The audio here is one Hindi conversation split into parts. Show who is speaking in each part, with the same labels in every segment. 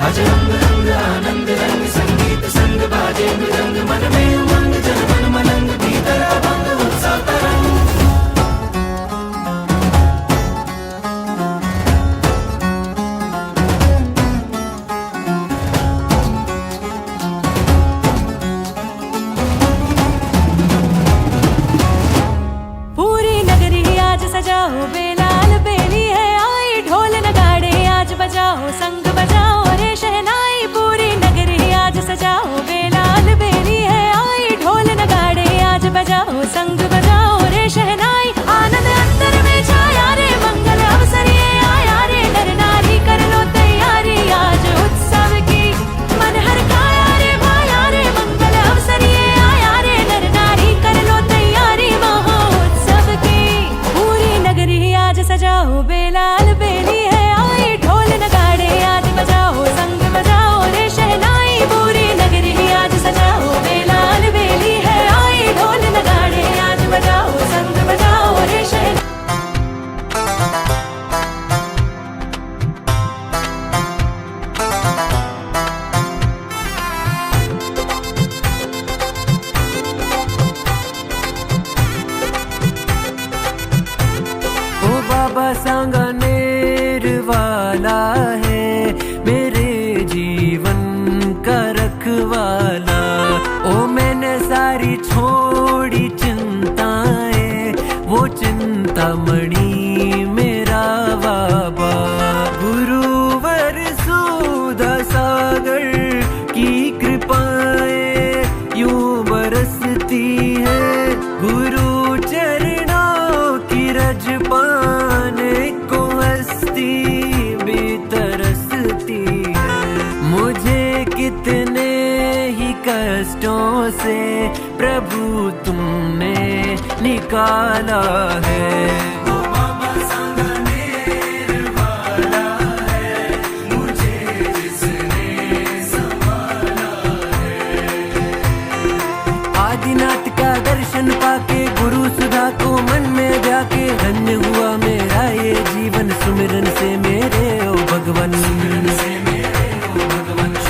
Speaker 1: आज रंग रंग आनंद रंग संगीत संग बाजे मृदंग मन में उमंग जन मन मलंग भीतर अभंग उत्सव तरंग।
Speaker 2: पूरी नगरी आज सजाओ बेलाल बेली है आई, ढोल नगाड़े आज बजाओ संग बजाओ रे शहनाई। पूरी नगरी आज सजाओ बेलाल बेली है आई, ढोल नगाड़े आज बजाओ संग बजाओ रे शहनाई। आनंद अंतर में छाया रे मंगल अवसर ये आया रे, नर नारी कर लो तैयारी आज उत्सव की। मन हर काया रे भाया रे मंगल अवसर ये आया रे, नर नारी कर लो तैयारी महोत्सव की। पूरी नगरी आज सजाओ बेलाल बेली है आई, ढोल नगाड़े आज बजाओ संग बजाओ रे शहनाई। पूरी नगरी आज सजाओ बेलाल बेली है आई, ढोल नगाड़े आज बजाओ संग बजाओ रे शहनाई।
Speaker 3: ओ बाबा सांगानेर वाला है मेरे जीवन का रखवाला। ओ मैंने सारी छोड़ी चिंताएं, वो चिंतामणि मेरा बाबा। गुरुवर सुधा सागर की कृपाएं यूं बरसती है, गुरु चरणों की रज पाने को हस्ती भी तरसती है। मुझे कितने ही कष्टों से प्रभु तुमने निकाला है। ओ बाबा सांगानेर वाला है, मुझे जिसने संभाला है। आदिनाथ का दर्शन पाके गुरु सुधा को मन में जाके, धन्य हुआ मेरा ये जीवन सुमिरन से मेरे ओ भगवन।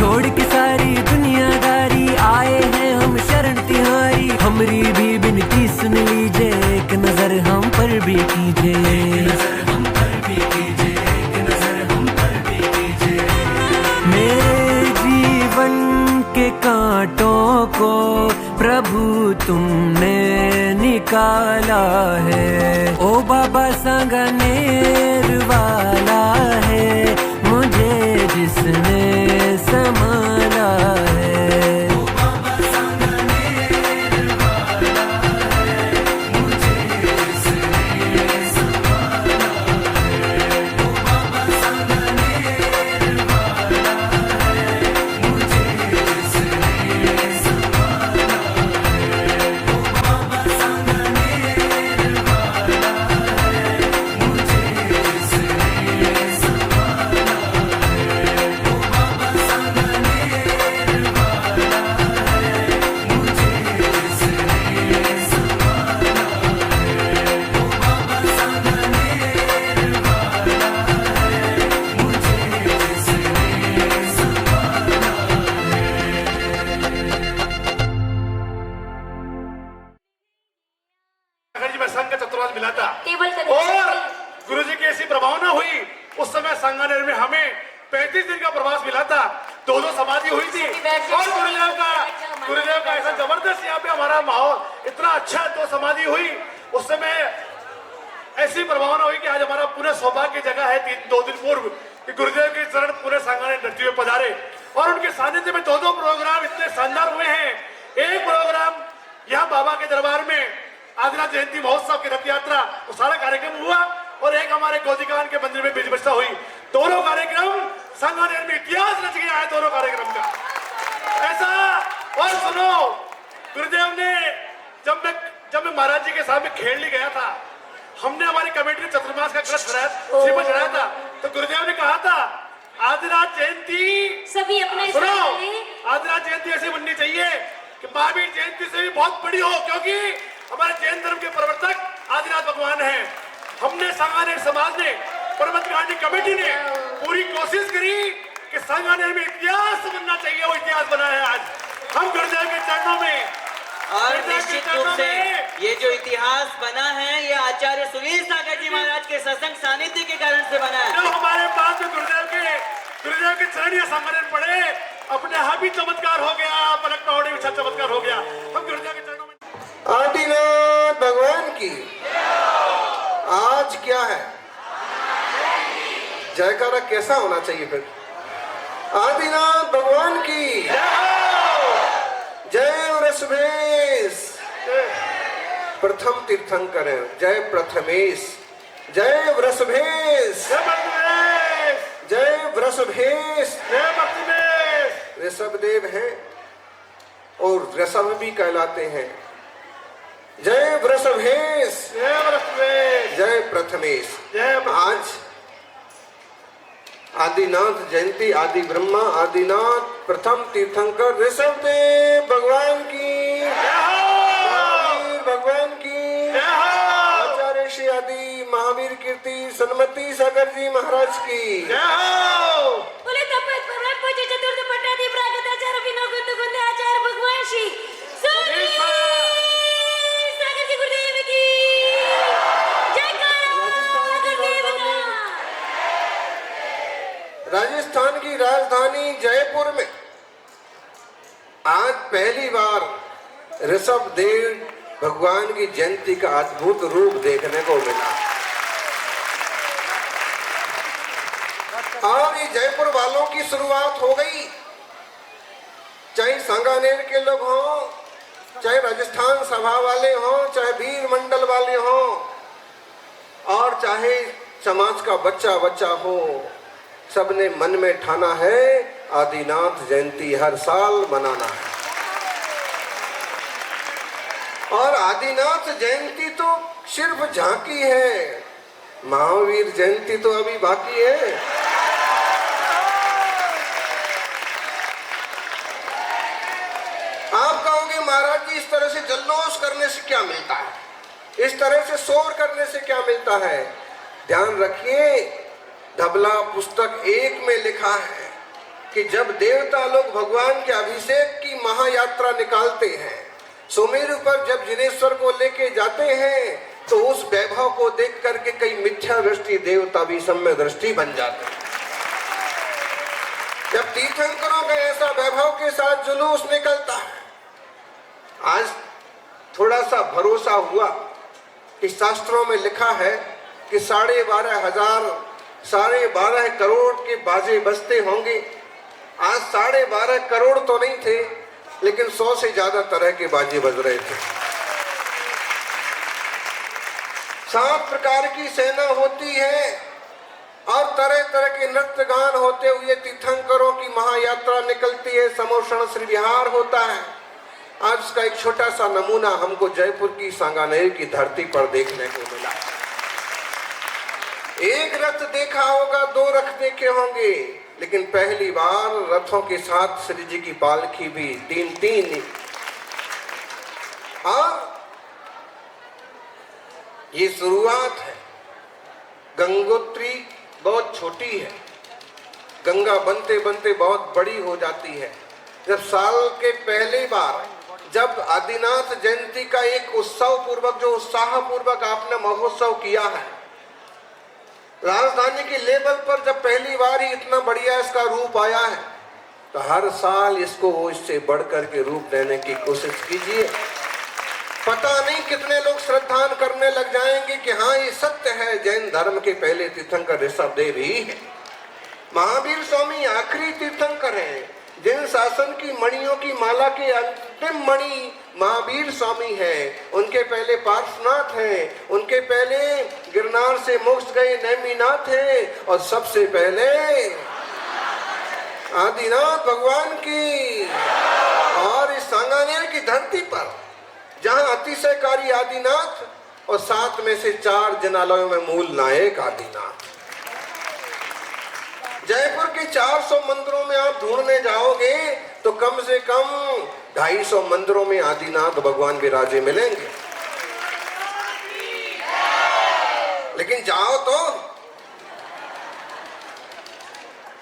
Speaker 3: छोड़ के सारी दुनियादारी आए हैं हम शरण तिहारी, हमरी भी विनती सुन लीजिए एक नजर हम पर भी कीजिए। मेरे जीवन के कांटों को प्रभु तुमने निकाला है। ओ बाबा सांगानेर वाला है, मुझे जिसने संभाला है। ओ बाबा सांगानेर वाला है, मुझे जिसने संभाला है। ओ बाबा सांगानेर वाला है, मुझे जिसने संभाला है। ओ बाबा सांगानेर वाला है, मुझे जिसने संभाला है। ओ बाबा सांगानेर वाला है, मुझे जिसने संभाला है। ओ बाबा सांगानेर वाला है, मुझे जिसने संभाला
Speaker 4: जी में संघ चतुर्वाद मिला था
Speaker 5: टेबल का
Speaker 4: और गुरु जी की ऐसी प्रभावना हुई उस समय सांगानेर में हमें 35 दिन का प्रवास मिला था, 2 समाधि हुई थी। और गुरुदेव का ऐसा जबरदस्त यहाँ पे हमारा माहौल इतना अच्छा 2 समाधि हुई। उस समय ऐसी प्रभावना हुई कि आज हमारा पूरे सौभाग्य जगह है 2 दिन पूर्व कि गुरुदेव के चरण पूरे सांगानेर धरती में पधारे और उनके सानिध्य में 2 प्रोग्राम इतने शानदार हुए हैं। एक प्रोग्राम यहाँ बाबा के दरबार में आदिनाथ जयंती महोत्सव की रथ यात्रा वो सारा कार्यक्रम हुआ और एक हमारे गोदिकान के मंदिर में बीज बचता हुई। दोनों कार्यक्रम सांगानेर में इतिहास रच गया है दोनों कार्यक्रम का ऐसा। और सुनो, गुरुदेव ने जब मैं महाराज जी के सामने खेलने गया था, हमने हमारी कमेटी ने चतुर्मास का कलश चढ़ाया था, तो गुरुदेव ने कहा था आदिनाथ जयंती
Speaker 5: सभी अपने
Speaker 4: सुनो, आदिनाथ जयंती ऐसी बननी चाहिए कि महावीर जयंती से भी बहुत बड़ी हो, क्योंकि हमारे जैन धर्म के प्रवर्तक आदिनाथ भगवान हैं। हमने सांगानेर समाज ने, परमत गांधी कमेटी ने पूरी कोशिश करी कि सांगानेर में इतिहास बनना चाहिए, वो इतिहास बना है आज। हम गुरुदेव के चरणों में,
Speaker 5: और निश्चित रूप से ये जो इतिहास बना है ये आचार्य सुनील सागर जी महाराज के सत्संग सानिध्य के कारण से बना है।
Speaker 4: जो हमारे पास में गुरुदेव के चरण या सांगानेर पड़े, अपने यहाँ भी चमत्कार हो गया, पलक पहाड़ी में चमत्कार हो गया। हम गुरुदेव के चरणों में
Speaker 6: आदिनाथ भगवान की आज क्या है? जयकारा कैसा होना चाहिए फिर? आदिनाथ भगवान की जय। वृषभेश प्रथम तीर्थंकर है, जय प्रथमेश, जय वृषभेश, जय वृषभेश, ऋषभ देव हैं और वृषभ भी कहलाते हैं। जय वृषभेश, जय प्रथमेश। आज आदिनाथ जयंती, आदि ब्रह्मा आदिनाथ प्रथम तीर्थंकर ऋषभ देव भगवान की, भगवान की, आचार्य श्री आदि महावीर कीर्ति सन्मति सागर जी महाराज की।
Speaker 2: बोले तपत परम पूज्य चतुर्थ पट्टाधीश प्रागताचार्य विनोद गुंदे आचार्य भगवान श्री सोनी सागर जी गुरुदेव की जयकारा गुरुदेव का।
Speaker 6: राजस्थान की राजधानी जयपुर में आज पहली बार ऋषभ देव भगवान की जयंती का अद्भुत रूप देखने को मिला। और ये जयपुर वालों की शुरुआत हो गई, चाहे सांगानेर के लोग हों, चाहे राजस्थान सभा वाले हों, चाहे वीर मंडल वाले हों, और चाहे समाज का बच्चा बच्चा हो, सबने मन में ठाना है आदिनाथ जयंती हर साल मनाना है। और आदिनाथ जयंती तो सिर्फ झांकी है, महावीर जयंती तो अभी बाकी है। आप कहोगे महाराज जी इस तरह से जल्लोष करने से क्या मिलता है, इस तरह से शोर करने से क्या मिलता है? ध्यान रखिए, धबला पुस्तक 1 में लिखा है कि जब देवता लोग भगवान के अभिषेक की महायात्रा निकालते हैं, सुमेरु पर जब जिनेश्वर को लेके जाते हैं, तो उस वैभव को देख करके कई मिथ्या दृष्टि देवता भी सम्य दृष्टि बन जाते हैं। जब तीर्थंकरों का ऐसा वैभव के साथ जुलूस निकलता है, आज थोड़ा सा भरोसा हुआ कि शास्त्रों में लिखा है कि 12,500 करोड़ के बाजे बजते होंगे। आज 12.5 करोड़ तो नहीं थे, लेकिन 100 से ज्यादा तरह के बाजे बज रहे थे। 7 प्रकार की सेना होती है और तरह तरह के नृत्य गान होते हुए तीर्थंकरों की महायात्रा निकलती है, समोषण श्री विहार होता है। आज उसका एक छोटा सा नमूना हमको जयपुर की सांगानेर की धरती पर देखने को मिला। एक रथ देखा होगा, 2 रथ देखे होंगे, लेकिन पहली बार रथों के साथ श्री जी की पालकी भी 3-3। और ये शुरुआत है। गंगोत्री बहुत छोटी है, गंगा बनते बनते बहुत बड़ी हो जाती है। जब साल के पहली बार जब आदिनाथ जयंती का एक उत्सव पूर्वक, जो उत्साह पूर्वक आपने महोत्सव किया है, राजधानी के लेवल पर जब पहली बार ही इतना बढ़िया इसका रूप आया है, तो हर साल इसको इससे बढ़कर के रूप देने की कोशिश कीजिए। पता नहीं कितने लोग श्रद्धान करने लग जाएंगे कि हाँ ये सत्य है, जैन धर्म के पहले तीर्थंकर ऋषभ देव ही है। महावीर स्वामी आखिरी तीर्थंकर हैं, जिन शासन की मणियों की माला के अंतिम मणि महावीर स्वामी हैं। उनके पहले पार्श्वनाथ हैं, उनके पहले गिरनार से मोक्ष गए नेमिनाथ हैं, और सबसे पहले आदिनाथ भगवान की। और इस सांगानेर की धरती पर जहां अतिशयकारी आदिनाथ और 7 में से 4 जनालयों में मूल नायक आदिनाथ। जयपुर के 400 मंदिरों में आप ढूंढने जाओगे तो कम से कम 250 मंदिरों में आदिनाथ भगवान विराजे मिलेंगे। लेकिन जाओ तो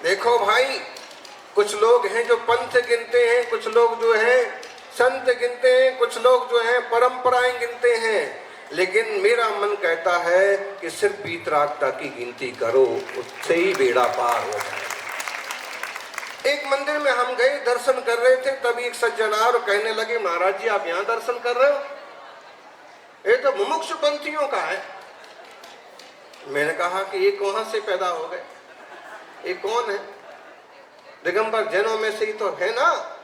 Speaker 6: देखो भाई, कुछ लोग हैं जो पंथ गिनते हैं, कुछ लोग जो है संत गिनते हैं, कुछ लोग जो है परंपराएं गिनते हैं, लेकिन मेरा मन कहता है कि सिर्फ वीतरागता की गिनती करो, उससे ही बेड़ा पार हो जाए। एक मंदिर में हम गए, दर्शन कर रहे थे, तभी एक सज्जन आए और कहने लगे, महाराज जी आप यहाँ दर्शन कर रहे हो, ये तो मुमुक्षु पंथियों का है। मैंने कहा कि ये कहां से पैदा हो गए, ये कौन है? दिगंबर जैनों में से ही तो है ना।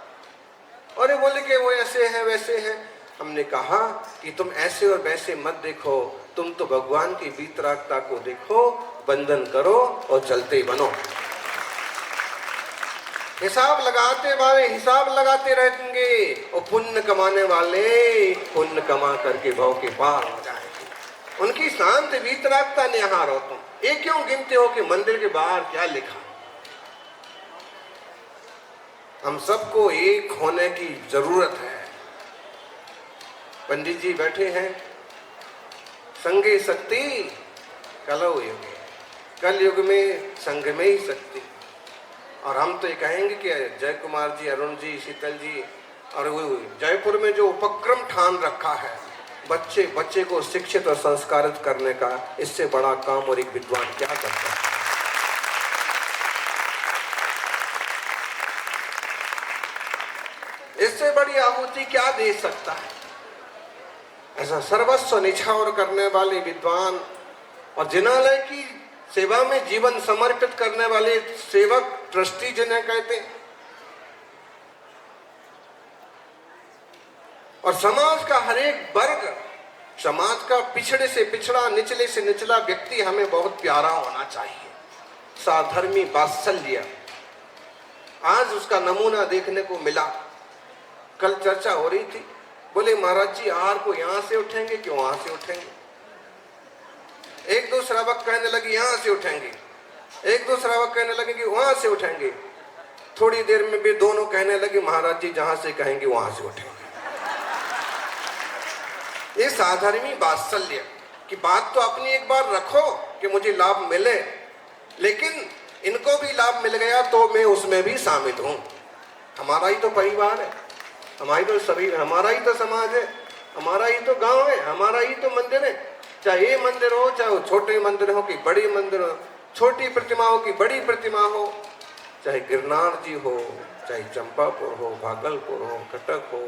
Speaker 6: और ये बोले कि वो ऐसे हैं वैसे हैं। हमने कहा कि तुम ऐसे और वैसे मत देखो, तुम तो भगवान की वीतरागता को देखो, बंधन करो और चलते बनो। हिसाब लगाते वाले हिसाब लगाते रहेंगे और पुण्य कमाने वाले पुण्य कमा करके भव के पार हो जाएंगे। उनकी शांत वीतरागता निहार हो तुम। ये क्यों गिनते हो कि मंदिर के बाहर क्या लिखा? हम सबको एक होने की जरूरत है। पंडित जी बैठे हैं, संगे शक्ति कलौ युगे, कल युग में संग में ही शक्ति। और हम तो ये कहेंगे कि जय कुमार जी, अरुण जी, शीतल जी, और वो जयपुर में जो उपक्रम ठान रखा है बच्चे को शिक्षित और संस्कारित करने का, इससे बड़ा काम और एक विद्वान क्या करता है? इससे बड़ी आहुति क्या दे सकता है? ऐसा सर्वस्व निछावर करने वाले विद्वान और जिनालय की सेवा में जीवन समर्पित करने वाले सेवक, ट्रस्टी जिन्हें कहते हैं, और समाज का हर एक वर्ग, समाज का पिछड़े से पिछड़ा, निचले से निचला व्यक्ति हमें बहुत प्यारा होना चाहिए। साधर्मी वात्सल्य, आज उसका नमूना देखने को मिला। कल चर्चा हो रही थी, बोले महाराज जी आहार को यहां से उठेंगे कि वहां से उठेंगे? एक दो श्रावक कहने लगे यहां से उठेंगे, एक दो श्रावक कहने लगे कि वहां से उठेंगे। थोड़ी देर में भी दोनों कहने लगे महाराज जी जहां से कहेंगे वहां से उठेंगे। ये साधर्मी वात्सल्य की बात तो अपनी एक बार रखो कि मुझे लाभ मिले, लेकिन इनको भी लाभ मिल गया तो मैं उसमें भी शामिल हूं। हमारा ही तो परिवार है, हमारी तो सभी, हमारा ही तो समाज है, हमारा ही तो गांव है, हमारा ही तो मंदिर है। चाहे ये मंदिर हो, चाहे वो छोटे मंदिर हो कि बड़ी मंदिर हो, छोटी प्रतिमा हो कि बड़ी प्रतिमा हो, चाहे गिरनार जी हो, चाहे चंपापुर हो, भागलपुर हो, कटक हो,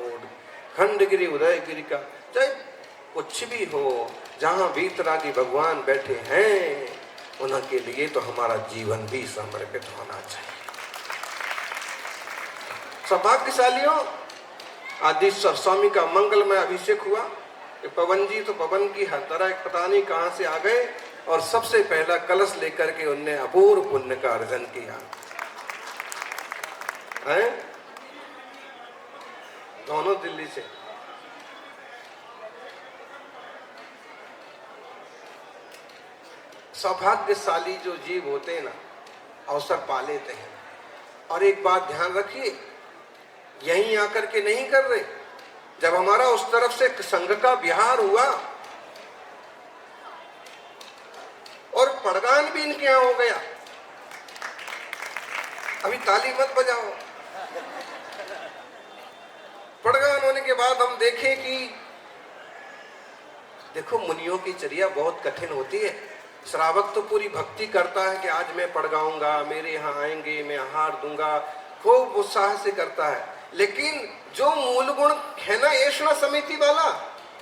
Speaker 6: खंडगिरी, उदयगिरी का, चाहे कुछ भी हो, जहाँ वीतरागी भगवान बैठे हैं उनके लिए तो हमारा जीवन भी समर्पित होना चाहिए। सौभाग्यशालियों, आदिश्वर स्वामी का मंगलमय अभिषेक हुआ। पवन जी तो पवन की हर तरह पता नहीं कहां से आ गए और सबसे पहला कलश लेकर के उनने अपूर्व पुण्य का अर्जन किया है। दोनों दिल्ली से। सौभाग्यशाली जो जीव होते हैं ना, अवसर पा लेते हैं। और एक बात ध्यान रखिए, यहीं आकर के नहीं कर रहे, जब हमारा उस तरफ से संघ का विहार हुआ और पड़गान भी इनके यहां हो गया। अभी ताली मत बजाओ। पड़गान होने के बाद हम देखें कि देखो मुनियों की चर्या बहुत कठिन होती है। श्रावक तो पूरी भक्ति करता है कि आज मैं पड़गाऊंगा, मेरे यहाँ आएंगे, मैं आहार दूंगा, खूब उत्साह से करता है। लेकिन जो मूल गुण है ना ऐसा समिति वाला,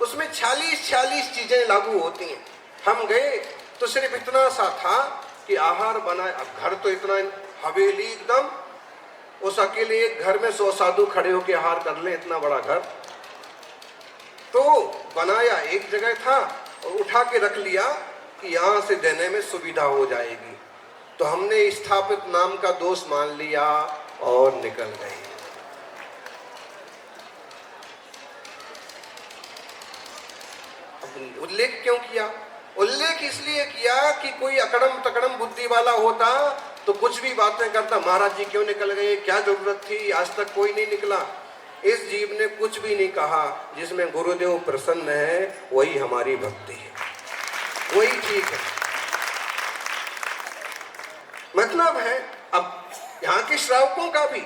Speaker 6: उसमें 46 चीजें लागू होती हैं। हम गए तो सिर्फ इतना सा था कि आहार बनाए। अब घर तो इतना हवेली एकदम, उस अकेले एक घर में 100 साधु खड़े होके आहार कर ले, इतना बड़ा घर। तो बनाया एक जगह था और उठा के रख लिया कि यहाँ से देने में सुविधा हो जाएगी। तो हमने स्थापित नाम का दोष मान लिया और निकल गए। उल्लेख क्यों किया? उल्लेख इसलिए किया कि कोई अकड़म तकड़म बुद्धि वाला होता तो कुछ भी बातें करता, महाराज जी क्यों निकल गए, क्या जरूरत थी, आज तक कोई नहीं निकला। इस जीव ने कुछ भी नहीं कहा। जिसमें गुरुदेव प्रसन्न है वही हमारी भक्ति है, वही ठीक है। मतलब है अब यहाँ के श्रावकों का भी।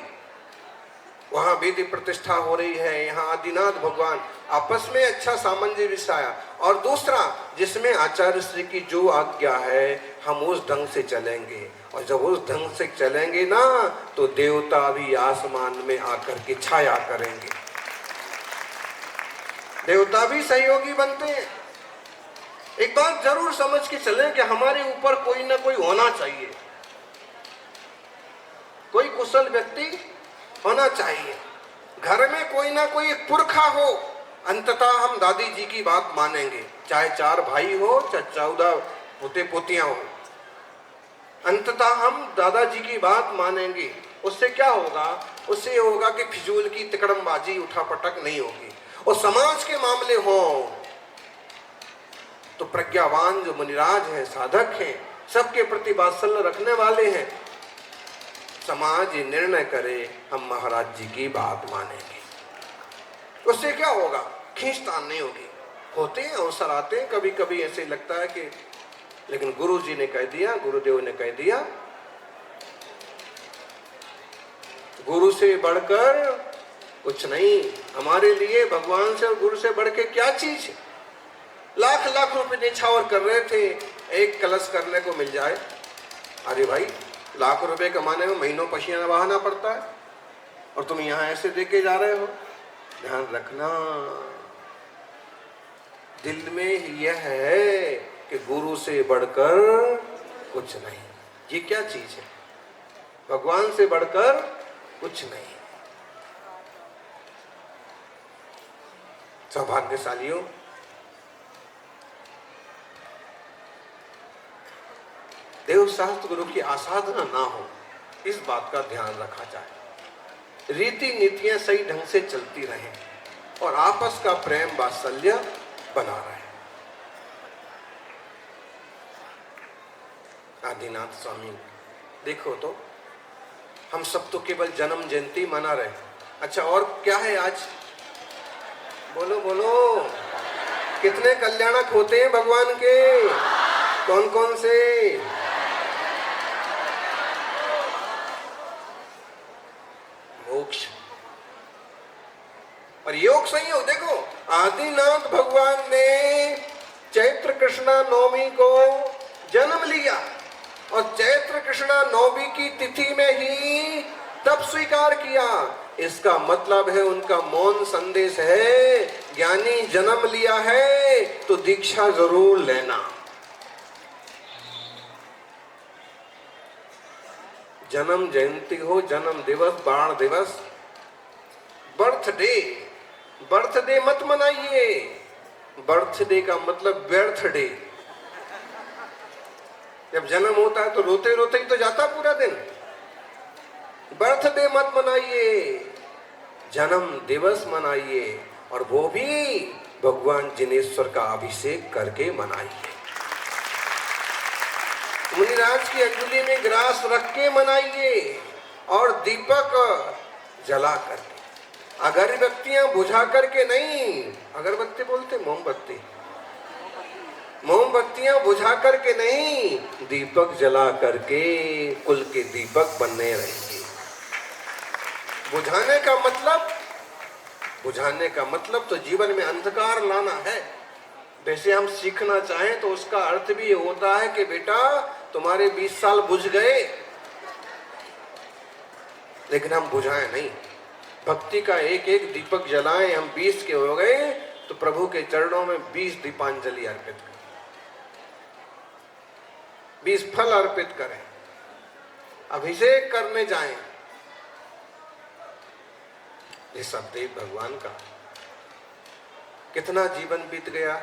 Speaker 6: वहां वेदी प्रतिष्ठा हो रही है, यहाँ आदिनाथ भगवान आपस में अच्छा सामंजस्य आया। और दूसरा, जिसमें आचार्य श्री की जो आज्ञा है हम उस ढंग से चलेंगे, और जब उस ढंग से चलेंगे ना तो देवता भी आसमान में आकर के छाया करेंगे, देवता भी सहयोगी बनते हैं। एक बात जरूर समझ के चलें कि हमारे ऊपर कोई ना कोई होना चाहिए, कोई कुशल व्यक्ति होना चाहिए, घर में कोई ना कोई एक पुरखा हो। अंततः हम दादी जी की बात मानेंगे, चाहे 4 भाई हो चाहे 14 पोते पोतियां हो, अंततः हम दादाजी की बात मानेंगे। उससे क्या होगा? उससे ये होगा कि फिजूल की तिकड़मबाजी उठापटक नहीं होगी। और समाज के मामले हो तो प्रज्ञावान जो मुनिराज हैं, साधक हैं, सबके प्रति वात्सल्य रखने वाले हैं, समाज ये निर्णय करे हम महाराज जी की बात मानेंगे। उससे क्या होगा? खींचतान नहीं होगी। होते हैं अवसर आते हैं, कभी कभी ऐसे लगता है कि लेकिन गुरु जी ने कह दिया, गुरुदेव ने कह दिया, गुरु से बढ़कर कुछ नहीं। हमारे लिए भगवान से और गुरु से बढ़ के क्या चीज है? लाख लाख रुपए निछावर कर रहे थे, एक कलश करने को मिल जाए। अरे भाई, लाख रुपए कमाने में महीनों पसीना बहाना पड़ता है, और तुम यहाँ ऐसे देके जा रहे हो। ध्यान रखना, दिल में यह है कि गुरु से बढ़कर कुछ नहीं। ये क्या चीज है? भगवान से बढ़कर कुछ नहीं। सौभाग्यशालियों, देव शास्त्र गुरु की आसाधना ना हो, इस बात का ध्यान रखा जाए। रीति नीतियां सही ढंग से चलती रहें और आपस का प्रेम वात्सल्य बना रहे। आदिनाथ स्वामी देखो तो, हम सब तो केवल जन्म जयंती मना रहे। अच्छा, और क्या है आज? बोलो बोलो, कितने कल्याणक होते हैं भगवान के? कौन कौन से? मोक्ष और योग संयोग। देखो, आदिनाथ भगवान ने चैत्र कृष्णा नवमी को जन्म लिया, और चैत्र कृष्णा नवमी की तिथि में ही तब स्वीकार किया। इसका मतलब है, उनका मौन संदेश है, ज्ञानी जन्म लिया है तो दीक्षा जरूर लेना। जन्म जयंती हो, जन्म दिवस, बाण दिवस, बर्थडे, बर्थडे मत मनाइए। बर्थडे का मतलब व्यर्थ डे। जब जन्म होता है तो रोते रोते ही तो जाता पूरा दिन। बर्थडे मत मनाइए, जन्म दिवस मनाइए, और वो भी भगवान जिनेश्वर का अभिषेक करके मनाइए। मुनिराज की अंगुली में ग्रास रख के मनाइए, और दीपक जला करके, अगरबत्तियां बुझा करके नहीं। अगरबत्ती बोलते मोमबत्ती, मोमबत्तियां बुझा करके नहीं, दीपक जला करके कुल के दीपक बनने रहेंगे। बुझाने का मतलब तो जीवन में अंधकार लाना है। वैसे हम सीखना चाहें तो उसका अर्थ भी ये होता है कि बेटा तुम्हारे 20 साल बुझ गए, लेकिन हम बुझाएं नहीं। भक्ति का एक एक दीपक जलाएं। हम 20 के हो गए तो प्रभु के चरणों में 20 दीपांजलि अर्पित करें, 20 फल अर्पित करें, अभिषेक करने जाएं। ये सब देव भगवान का। कितना जीवन बीत गया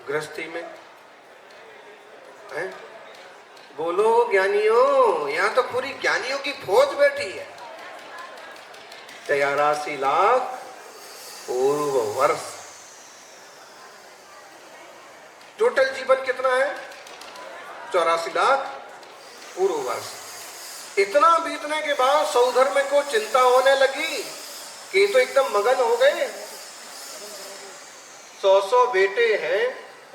Speaker 6: गृहस्थी में है? बोलो ज्ञानियों, यहाँ तो पूरी ज्ञानियों की फौज बैठी है। 83 लाख पूर्व वर्ष। टोटल जीवन कितना है? 84 लाख पूर्व वर्ष। इतना बीतने के बाद सौधर्म को चिंता होने लगी कि तो एकदम मगन हो गए। 100 बेटे हैं,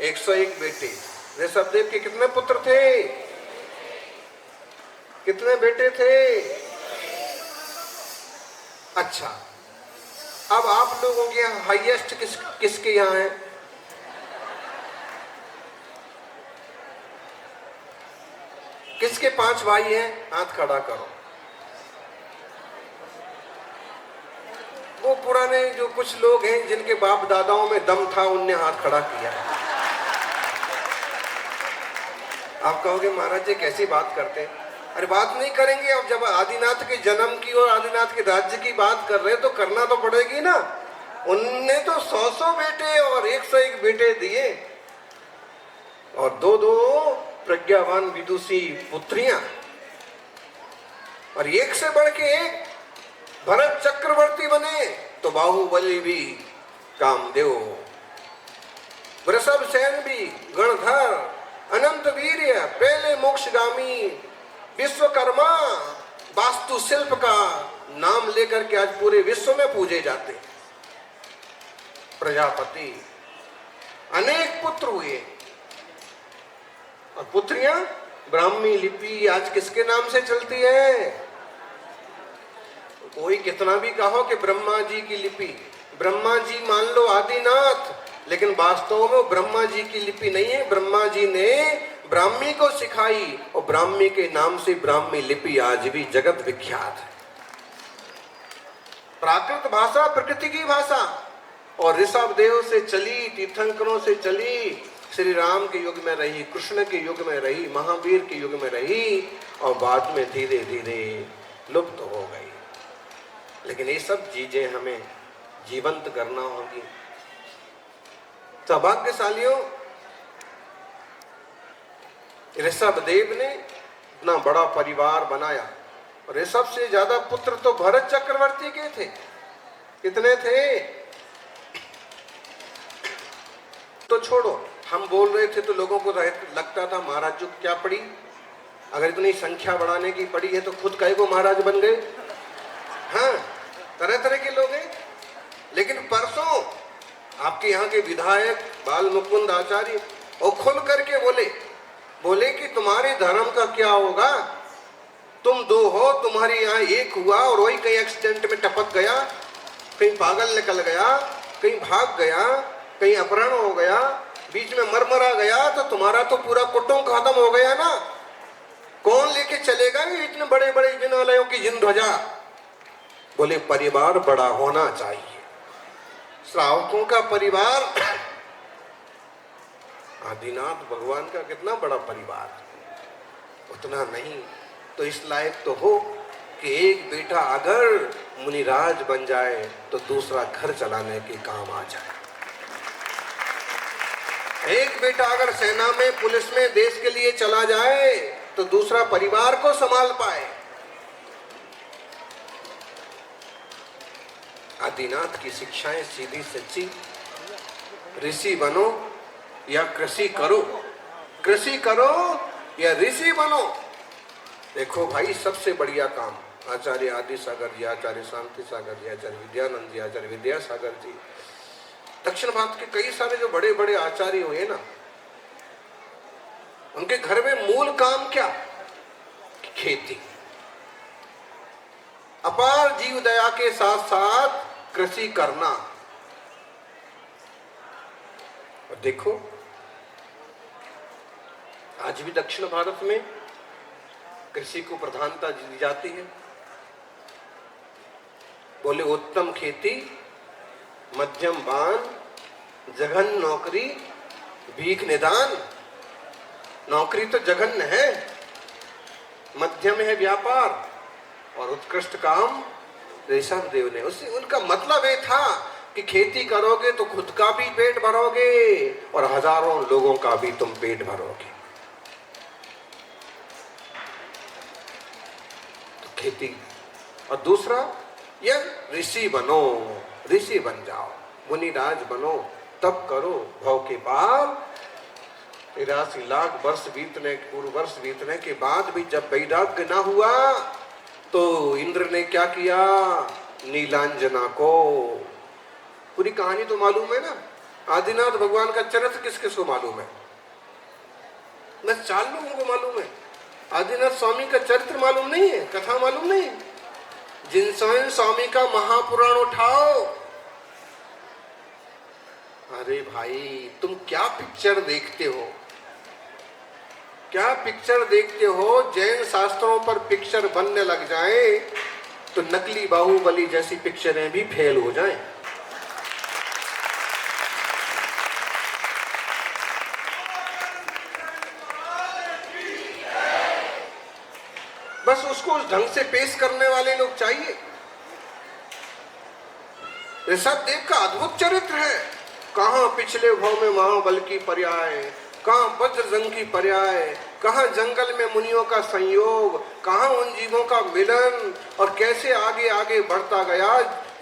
Speaker 6: 101 बेटे। ऋषभदेव के कितने पुत्र थे? कितने बेटे थे? अच्छा, अब आप लोगों के यहाँ हाईएस्ट किसके यहाँ है? किसके 5 भाई हैं? हाथ खड़ा करो। वो पुराने जो कुछ लोग हैं जिनके बाप दादाओं में दम था, उनने हाथ खड़ा किया। आप कहोगे महाराज जी कैसी बात करते हैं? अरे बात नहीं करेंगे, अब जब आदिनाथ के जन्म की और आदिनाथ के राज्य की बात कर रहे हैं तो करना तो पड़ेगी ना। उनने तो 100 बेटे और 101 बेटे दिए और 2 प्रज्ञावान विदुषी पुत्रियां, और एक से बढ़ के एक भरत चक्रवर्ती बने तो बाहुबली भी कामदेव, वृषभ सेन भी गणधर, अनंत वीर्य, पहले मोक्षगामी विश्वकर्मा, वास्तु शिल्प का नाम लेकर के आज पूरे विश्व में पूजे जाते। प्रजापति, अनेक पुत्र हुए और पुत्रियां। ब्राह्मी लिपि आज किसके नाम से चलती है? कोई कितना भी कहो कि ब्रह्मा जी की लिपि, ब्रह्मा जी मान लो आदिनाथ, लेकिन वास्तव में ब्रह्मा जी की लिपि नहीं है। ब्रह्मा जी ने ब्राह्मी को सिखाई और ब्राह्मी के नाम से ब्राह्मी लिपि आज भी जगत विख्यात है। प्राकृत भाषा प्रकृति की भाषा, और ऋषभ देव से चली, तीर्थंकरों से चली, श्री राम के युग में रही, कृष्ण के युग में रही, महावीर के युग में रही और बाद में धीरे धीरे लुप्त हो गई। लेकिन ये सब चीजें हमें जीवंत करना होगी। सौभाग्यशालियों, ऋषभ देव ने इतना बड़ा परिवार बनाया और ऋषभ से ज्यादा पुत्र तो भरत चक्रवर्ती के थे। कितने थे? तो छोड़ो, हम बोल रहे थे तो लोगों को लगता था महाराज जो क्या पड़ी, अगर इतनी संख्या बढ़ाने की पड़ी है तो खुद कई को महाराज बन गए। हाँ, तरह तरह के लोग हैं। लेकिन परसों आपके यहाँ के विधायक बाल मुकुंद आचार्य और खुल करके बोले कि तुम्हारे धर्म का क्या होगा, तुम 2 हो, तुम्हारे यहाँ 1 हुआ और वही कहीं एक्सीडेंट में टपक गया, कहीं पागल निकल गया, कहीं भाग गया, कहीं अपहरण हो गया, बीच में मरमरा गया, तो तुम्हारा तो पूरा कुटुंब खत्म हो गया ना। कौन लेके चलेगा ये इतने बड़े बड़े विद्यालयों की जिनध्वजा? बोले परिवार बड़ा होना चाहिए। श्रावकों का परिवार, आदिनाथ भगवान का कितना बड़ा परिवार, उतना नहीं तो इस लायक तो हो कि एक बेटा अगर मुनिराज बन जाए तो दूसरा घर चलाने के काम आ जाए। एक बेटा अगर सेना में, पुलिस में, देश के लिए चला जाए तो दूसरा परिवार को संभाल पाए। आदिनाथ की शिक्षाएं सीधी सच्ची, ऋषि बनो या कृषि करो, कृषि करो या ऋषि बनो। देखो भाई, सबसे बढ़िया काम आचार्य आदि सागर जी, आचार्य शांति सागर जी, आचार्य विद्यानंद जी, आचार्य विद्यासागर जी, दक्षिण भारत के कई सारे जो बड़े बड़े आचार्य हुए ना, उनके घर में मूल काम क्या? खेती। अपार जीव दया के साथ साथ कृषि करना। और देखो आज भी दक्षिण भारत में कृषि को प्रधानता दी जाती है। बोले उत्तम खेती, मध्यम बान, जघन नौकरी, भीख निदान। नौकरी तो जघन्य है, मध्यम है व्यापार और उत्कृष्ट काम ऋषभ देव ने। उससे उनका मतलब ये था कि खेती करोगे तो खुद का भी पेट भरोगे और हजारों लोगों का भी तुम पेट भरोगे। तो खेती। और दूसरा, यह ऋषि बनो, ऋषि बन जाओ, मुनिराज बनो, तब करो भव के पार। 83 लाख वर्ष बीतने, पूर्व वर्ष बीतने के बाद भी जब वैराग्य ना हुआ तो इंद्र ने क्या किया? नीलांजना को। पूरी कहानी तो मालूम है ना। आदिनाथ भगवान का चरित्र किस किस को मालूम है? मैं 4 लोगों को मालूम है। आदिनाथ स्वामी का चरित्र मालूम नहीं है, कथा मालूम नहीं है? जिनसोइन स्वामी का महापुराण उठाओ। अरे भाई, तुम क्या पिक्चर देखते हो, क्या पिक्चर देखते हो? जैन शास्त्रों पर पिक्चर बनने लग जाए तो नकली बाहुबली जैसी पिक्चरें भी फेल हो जाएं। बस उसको उस ढंग से पेश करने वाले लोग चाहिए। ऋषभदेव का अद्भुत चरित्र है। कहां पिछले भाव में महाबल की पर्याय, कहां वज्रजंग की पर्याय, कहां जंगल में मुनियों का संयोग, कहां उन जीवों का मिलन, और कैसे आगे आगे बढ़ता गया,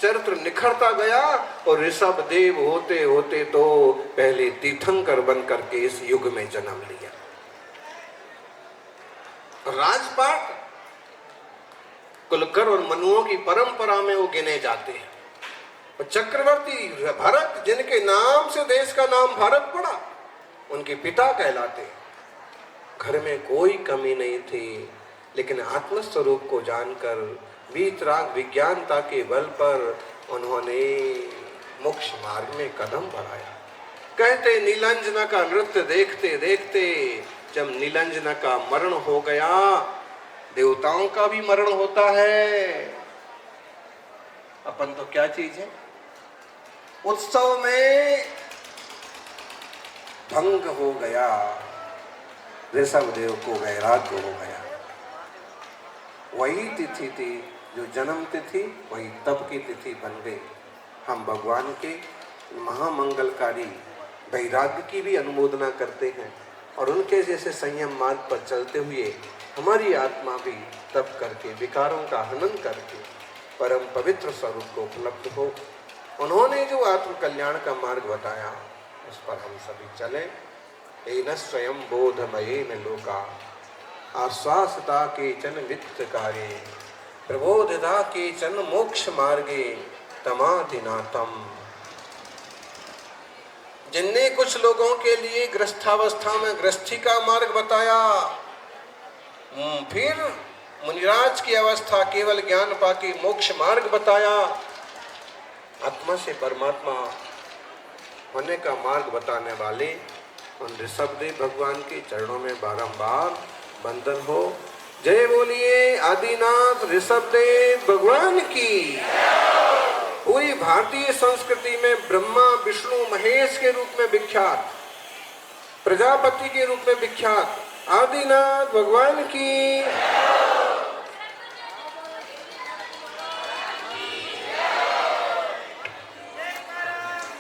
Speaker 6: चरित्र निखरता गया। और ऋषभदेव होते होते तो पहले तीर्थंकर बन करके इस युग में जन्म लिया। राजपाट कुलकर और मनुओं की परंपरा में वो गिने जाते हैं। चक्रवर्ती भरत, जिनके नाम से देश का नाम भारत पड़ा, उनके पिता कहलाते। घर में कोई कमी नहीं थी, लेकिन आत्मस्वरूप को जानकर वीतराग विज्ञानता के बल पर उन्होंने मोक्ष मार्ग में कदम बढ़ाया। कहते नीलांजना का नृत्य देखते देखते जब नीलांजना का मरण हो गया, देवताओं का भी मरण होता है। अपन तो क्या चीज है, उत्सव में भंग हो गया, ऋषभदेव को वैराग्य हो गया। वही तिथि थी जो जन्म तिथि, वही तप की तिथि बन गई। हम भगवान के महामंगलकारी वैराग्य की भी अनुमोदना करते हैं, और उनके जैसे संयम मार्ग पर चलते हुए हमारी आत्मा भी तप करके, विकारों का हनन करके परम पवित्र स्वरूप को उपलब्ध हो। उन्होंने जो आत्म कल्याण का मार्ग बताया, उस पर हम सभी चलें। एन स्वयं बोधमयेन लोका आश्वासता केचन वित्तकारे प्रबोधता केचन मोक्ष मार्गे तमातिनाथम। जिनने कुछ लोगों के लिए गृहस्थावस्था में गृहस्थी का मार्ग बताया, फिर मुनिराज की अवस्था केवल ज्ञान पाके मोक्ष मार्ग बताया, आत्मा से परमात्मा होने का मार्ग बताने वाले उन ऋषभदेव भगवान के चरणों में बारंबार वंदन हो। जय बोलिए आदिनाथ ऋषभदेव भगवान की। पूरी भारतीय संस्कृति में ब्रह्मा विष्णु महेश के रूप में विख्यात, प्रजापति के रूप में विख्यात आदिनाथ भगवान की